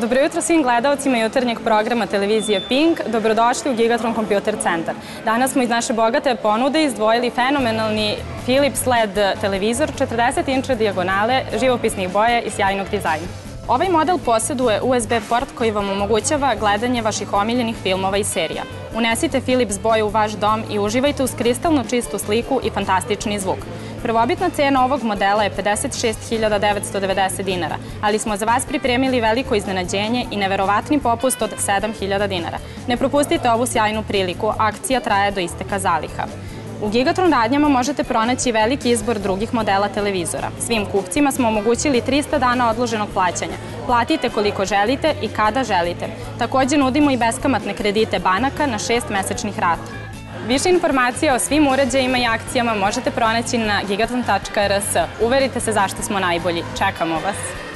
Dobro jutro svim gledalcima jutarnjeg programa televizije Pink. Dobrodošli u Gigatron Computer Centar. Danas smo iz naše bogate ponude izdvojili fenomenalni Philips LED televizor 40 inča dijagonale, živopisnih boja i sjajnog dizajna. Ovaj model posjeduje USB port koji vam omogućava gledanje vaših omiljenih filmova i serija. Unesite Philips boje u vaš dom i uživajte uz kristalno čistu sliku i fantastični zvuk. Prvobitna cena ovog modela je 56.990 dinara, ali smo za vas pripremili veliko iznenađenje i neverovatni popust od 7.000 dinara. Ne propustite ovu sjajnu priliku, akcija traje do isteka zaliha. U Gigatron radnjama možete pronaći veliki izbor drugih modela televizora. Svim kupcima smo omogućili 300 dana odloženog plaćanja. Platite koliko želite i kada želite. Također nudimo i beskamatne kredite banaka na 6 mesečnih rata. Više informacija o svim uređajima i akcijama možete pronaći na gigatron.rs. Uverite se zašto smo najbolji. Čekamo vas!